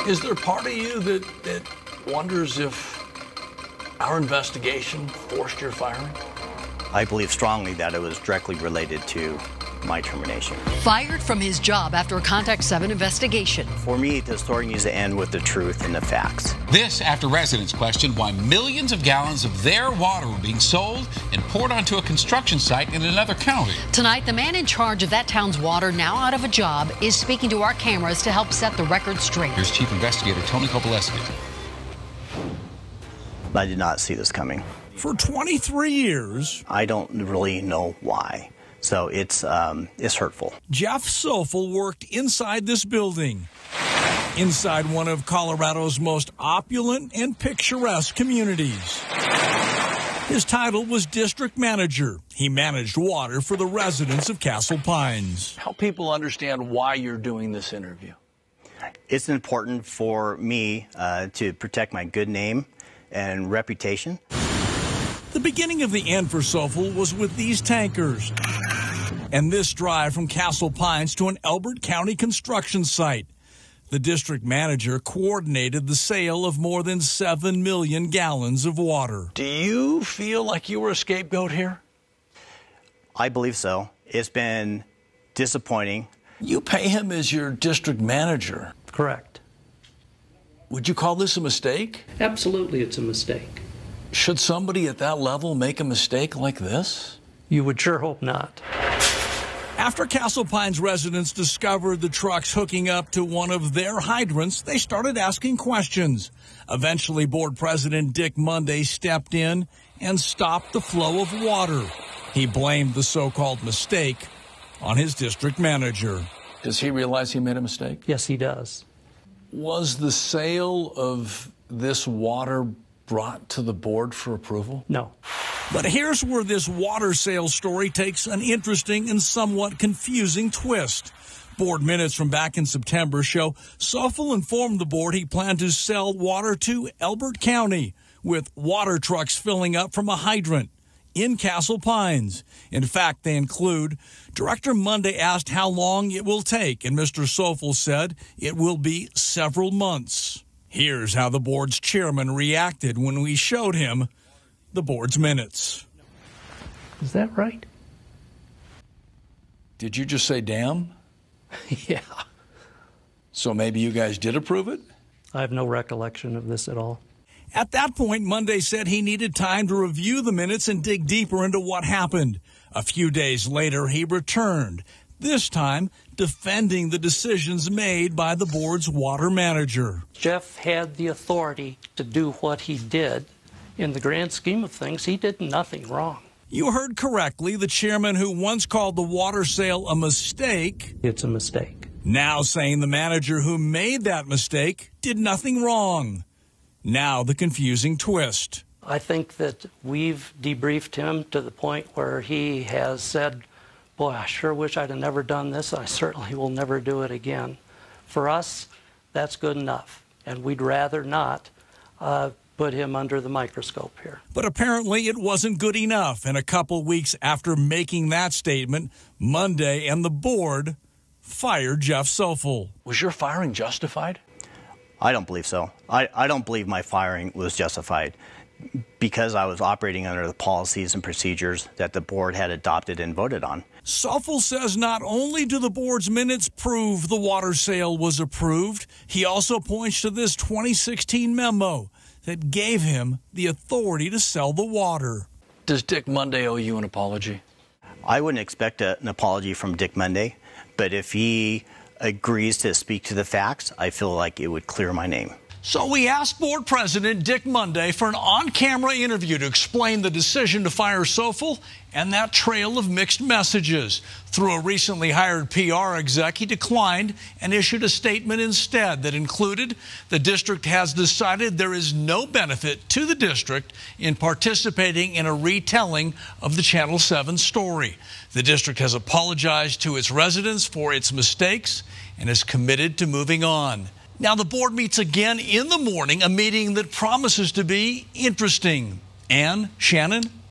Is there part of you that wonders if our investigation forced your firing? I believe strongly that it was directly related to my termination. Fired from his job after a Contact 7 investigation. For me, the story needs to end with the truth and the facts. This after residents questioned why millions of gallons of their water were being sold and poured onto a construction site in another county. Tonight, the man in charge of that town's water, now out of a job, is speaking to our cameras to help set the record straight. Here's Chief Investigator Tony Kopaleski. I did not see this coming. For 23 years, I don't really know why. So it's hurtful. Jeff Coufal worked inside this building, inside one of Colorado's most opulent and picturesque communities. His title was district manager. He managed water for the residents of Castle Pines. Help people understand why you're doing this interview. It's important for me to protect my good name and reputation. The beginning of the end for Coufal was with these tankers and this drive from Castle Pines to an Elbert County construction site. The district manager coordinated the sale of more than 7 million gallons of water. Do you feel like you were a scapegoat here? I believe so. It's been disappointing. You pay him as your district manager. Correct. Would you call this a mistake? Absolutely, it's a mistake. Should somebody at that level make a mistake like this? You would sure hope not. After Castle Pines residents discovered the trucks hooking up to one of their hydrants, they started asking questions. Eventually, board president Dick Munday stepped in and stopped the flow of water. He blamed the so-called mistake on his district manager. Does he realize he made a mistake? Yes, he does. Was the sale of this water brought to the board for approval? No. But here's where this water sales story takes an interesting and somewhat confusing twist. Board minutes from back in September show Coufal informed the board he planned to sell water to Elbert County, with water trucks filling up from a hydrant in Castle Pines. In fact, they include, Director Munday asked how long it will take, and Mr. Coufal said it will be several months. Here's how the board's chairman reacted when we showed him the board's minutes. Is that right? Did you just say damn? Yeah. So maybe you guys did approve it? I have no recollection of this at all. At that point, Munday said he needed time to review the minutes and dig deeper into what happened. A few days later, he returned, this time defending the decisions made by the board's water manager. Jeff had the authority to do what he did. In the grand scheme of things, he did nothing wrong. You heard correctly, the chairman who once called the water sale a mistake. It's a mistake. Now saying the manager who made that mistake did nothing wrong. Now the confusing twist. I think that we've debriefed him to the point where he has said, boy, I sure wish I'd have never done this. I certainly will never do it again. For us, that's good enough. And we'd rather not put him under the microscope here. But apparently it wasn't good enough. And a couple weeks after making that statement, Munday and the board fired Jeff Coufal. Was your firing justified? I don't believe so. I don't believe my firing was justified because I was operating under the policies and procedures that the board had adopted and voted on. Coufal says not only do the board's minutes prove the water sale was approved, he also points to this 2016 memo that gave him the authority to sell the water. Does Dick Munday owe you an apology? I wouldn't expect an apology from Dick Munday, but if he agrees to speak to the facts, I feel like it would clear my name. So we asked board president Dick Munday for an on-camera interview to explain the decision to fire Coufal and that trail of mixed messages. Through a recently hired PR exec, he declined and issued a statement instead that included, the district has decided there is no benefit to the district in participating in a retelling of the Channel 7 story. The district has apologized to its residents for its mistakes and is committed to moving on. Now, the board meets again in the morning, a meeting that promises to be interesting. Ann, Shannon?